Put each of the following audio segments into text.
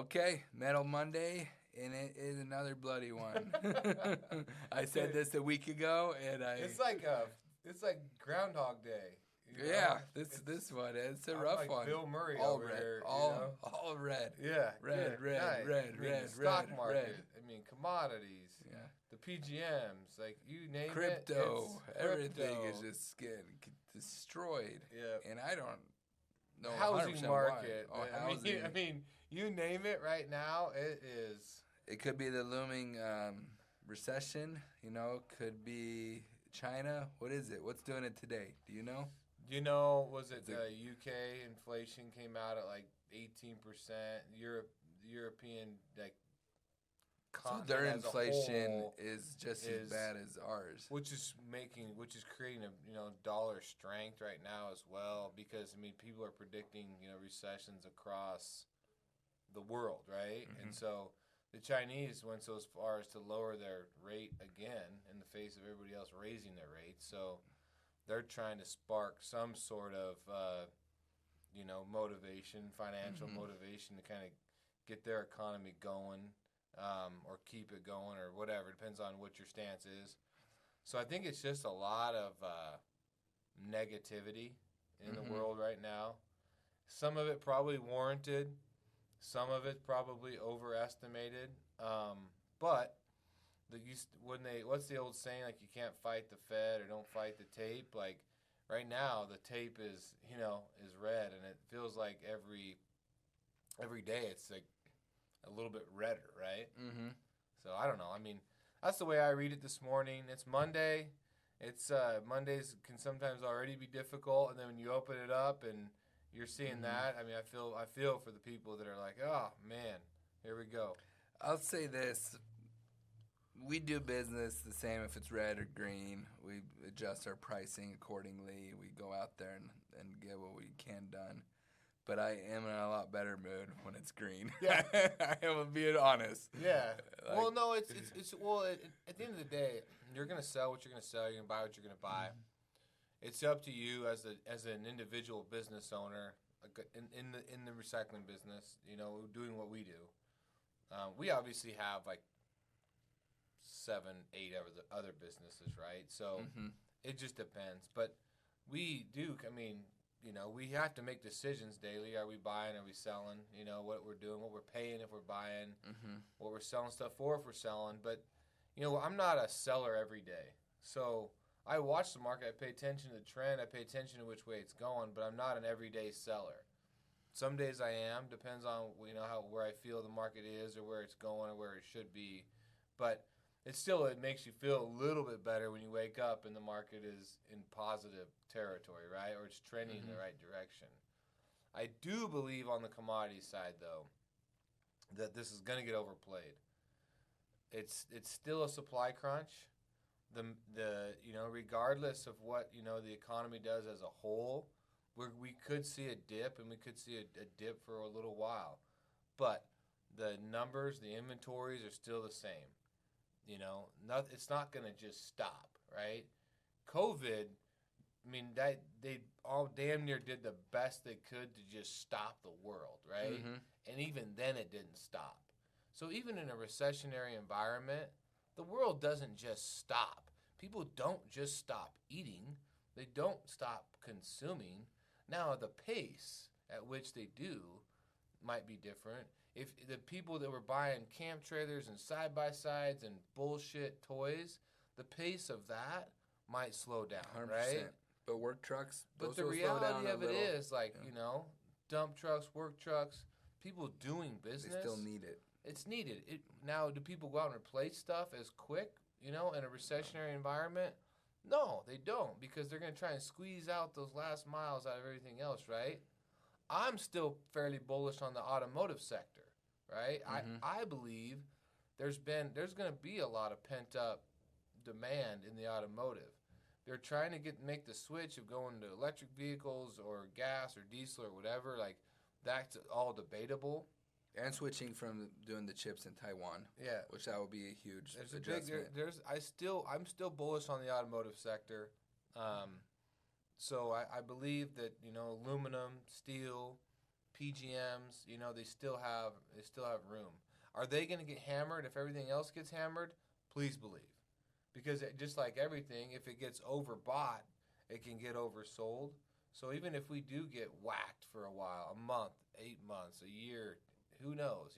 Okay, Metal Monday, and it is another bloody one. I said this a week ago, and It's like Groundhog Day. You know? yeah, this one it's a I'm rough like one. Bill Murray All over red, here. all red. Yeah, red, good, red, nice. red, I mean, red, the stock red, market. red. I mean, commodities. Yeah, The PGMs, like you name crypto, it's everything crypto. is just getting destroyed. Yeah. And I don't know Housing 100% market. why. Oh, housing. I mean, you name it right now. It is. It could be the looming recession. Could be China. What is it? What's doing it today? Do you know? Was it UK inflation came out at like 18%? European like so their continent as a inflation whole is just as bad as ours. which is creating a dollar strength right now as well, because I mean people are predicting recessions across the world, right? Mm-hmm. And so the Chinese went so as far as to lower their rate again in the face of everybody else raising their rates. So they're trying to spark some sort of motivation, financial Mm-hmm. motivation to kind of get their economy going, or keep it going, or whatever. It depends on what your stance is. So I think it's just a lot of negativity in Mm-hmm. the world right now. Some of it probably warranted. Some of it probably overestimated. But what's the old saying? Like, you can't fight the Fed or don't fight the tape. Like right now, the tape is red, and it feels like every day it's like a little bit redder, right? Mm-hmm. So I don't know. I mean, that's the way I read it this morning. It's Monday. It's Mondays can sometimes already be difficult, and then when you open it up and you're seeing that, I mean, I feel for the people that are like, oh man, here we go. I'll say this. We do business the same if it's red or green. We adjust our pricing accordingly. We go out there and get what we can done. But I am in a lot better mood when it's green. Yeah. I am being honest. Yeah. Like, Well, no, it's at the end of the day, you're gonna sell what you're gonna sell. You're gonna buy what you're gonna buy. It's up to you as an individual business owner in the recycling business. Doing what we do. We obviously have like 7, 8 other businesses, right? So it just depends. But we do. I mean, we have to make decisions daily. Are we buying? Are we selling? What we're doing, what we're paying if we're buying, what we're selling stuff for if we're selling. But, I'm not a seller every day. So I watch the market. I pay attention to the trend. I pay attention to which way it's going. But I'm not an everyday seller. Some days I am. Depends on, where I feel the market is or where it's going or where it should be. But it makes you feel a little bit better when you wake up and the market is in positive territory, right? Or it's trending in the right direction. I do believe on the commodity side, though, that this is going to get overplayed. It's still a supply crunch. Regardless of what the economy does as a whole, we could see a dip, and we could see a dip for a little while, but the numbers, the inventories are still the same. It's not going to just stop, right? COVID, I mean, they all damn near did the best they could to just stop the world, right? And even then it didn't stop. So even in a recessionary environment, the world doesn't just stop. People don't just stop eating. They don't stop consuming. Now, the pace at which they do might be different. If the people that were buying camp trailers and side-by-sides and bullshit toys, the pace of that might slow down, 100%. Right? But work trucks, but the reality of it is, like, dump trucks, work trucks, people doing business. They still need it. It's needed. Now, do people go out and replace stuff as quick, in a recessionary environment? No, they don't, because they're going to try and squeeze out those last miles out of everything else, right? I'm still fairly bullish on the automotive sector, right? I believe there's going to be a lot of pent-up demand in the automotive. They're trying to make the switch of going to electric vehicles or gas or diesel or whatever. Like, that's all debatable. And switching from doing the chips in Taiwan. Yeah. Which that would be a huge adjustment. I'm still bullish on the automotive sector. So I believe that, aluminum, steel, PGMs, they still have room. Are they going to get hammered if everything else gets hammered? Please believe. Because just like everything, if it gets overbought, it can get oversold. So even if we do get whacked for a while, a month, 8 months, a year, who knows,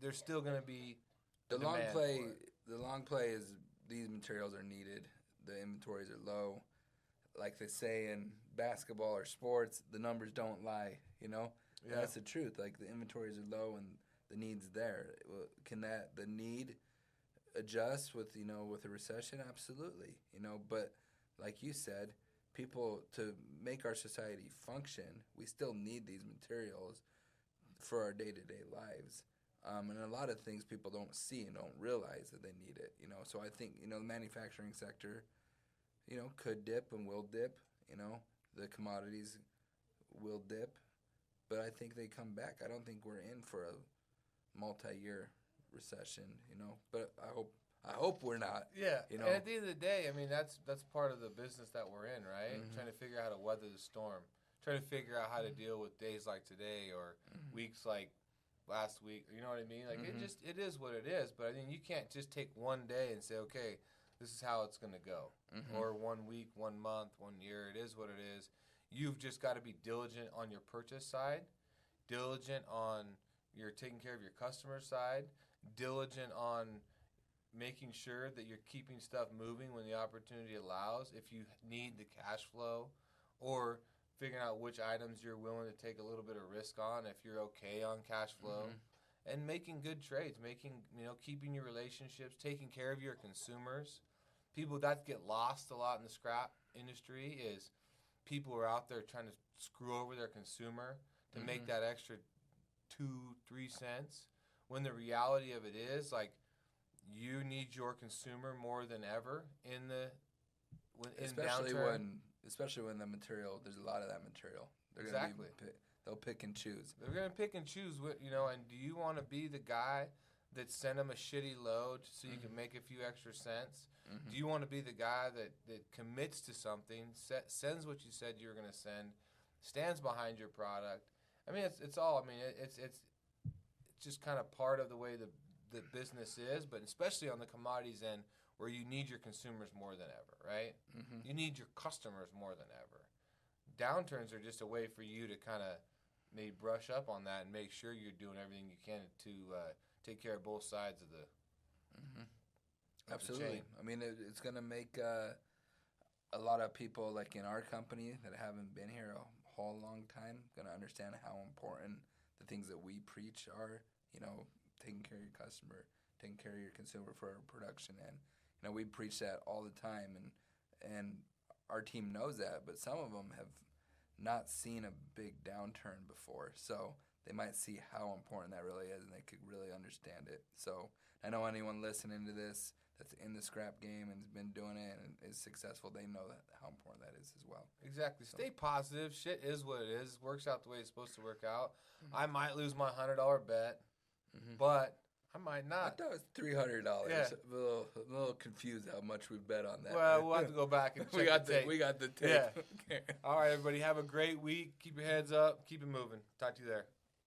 there's still going to be the long demand play. for it. The long play is these materials are needed. The inventories are low. Like they say in basketball or sports, the numbers don't lie. Yeah. That's the truth. Like the inventories are low and the need's there. Can the need adjust with a recession? Absolutely. But like you said, people, to make our society function, we still need these materials for our day-to-day lives. And a lot of things people don't see and don't realize that they need it. So I think the manufacturing sector, could dip and will dip. The commodities will dip, but I think they come back. I don't think we're in for a multi-year recession. But I hope we're not. Yeah. And at the end of the day, I mean, that's part of the business that we're in, right? Mm-hmm. Trying to figure out how to weather the storm. Trying to figure out how to deal with days like today or weeks like last week. You know what I mean? Like it is what it is. But I mean, you can't just take one day and say, okay, this is how it's going to go. Or 1 week, 1 month, 1 year. It is what it is. You've just got to be diligent on your purchase side, diligent on your taking care of your customer side, diligent on making sure that you're keeping stuff moving when the opportunity allows. If you need the cash flow, or figuring out which items you're willing to take a little bit of risk on, if you're okay on cash flow, and making good trades, keeping your relationships, taking care of your consumers. People that get lost a lot in the scrap industry is people are out there trying to screw over their consumer to make that extra 2-3 cents, when the reality of it is, like, you need your consumer more than ever in downturn. Especially when the material, there's a lot of that material. Exactly. They'll pick and choose. They're going to pick and choose, and do you want to be the guy that sent them a shitty load so you can make a few extra cents? Do you want to be the guy that commits to something, sends what you said you were going to send, stands behind your product? I mean, it's all, it's just kind of part of the way the business is, but especially on the commodities end, where you need your consumers more than ever, right? You need your customers more than ever. Downturns are just a way for you to kind of maybe brush up on that and make sure you're doing everything you can to take care of both sides of the Absolutely. chain. I mean, it's going to make a lot of people, like in our company, that haven't been here a whole long time, going to understand how important the things that we preach are, taking care of your customer, taking care of your consumer for our production end. We preach that all the time, and our team knows that, but some of them have not seen a big downturn before, so they might see how important that really is, and they could really understand it. So I know anyone listening to this that's in the scrap game and has been doing it and is successful, they know how important that is as well. Exactly. So. Stay positive. Shit is what it is. Works out the way it's supposed to work out. I might lose my $100 bet, but I might not. I thought it was $300. Yeah. I'm a little confused how much we bet on that. Well, we'll have to go back and check the tape. We got the tape. Yeah. All right, everybody. Have a great week. Keep your heads up. Keep it moving. Talk to you there.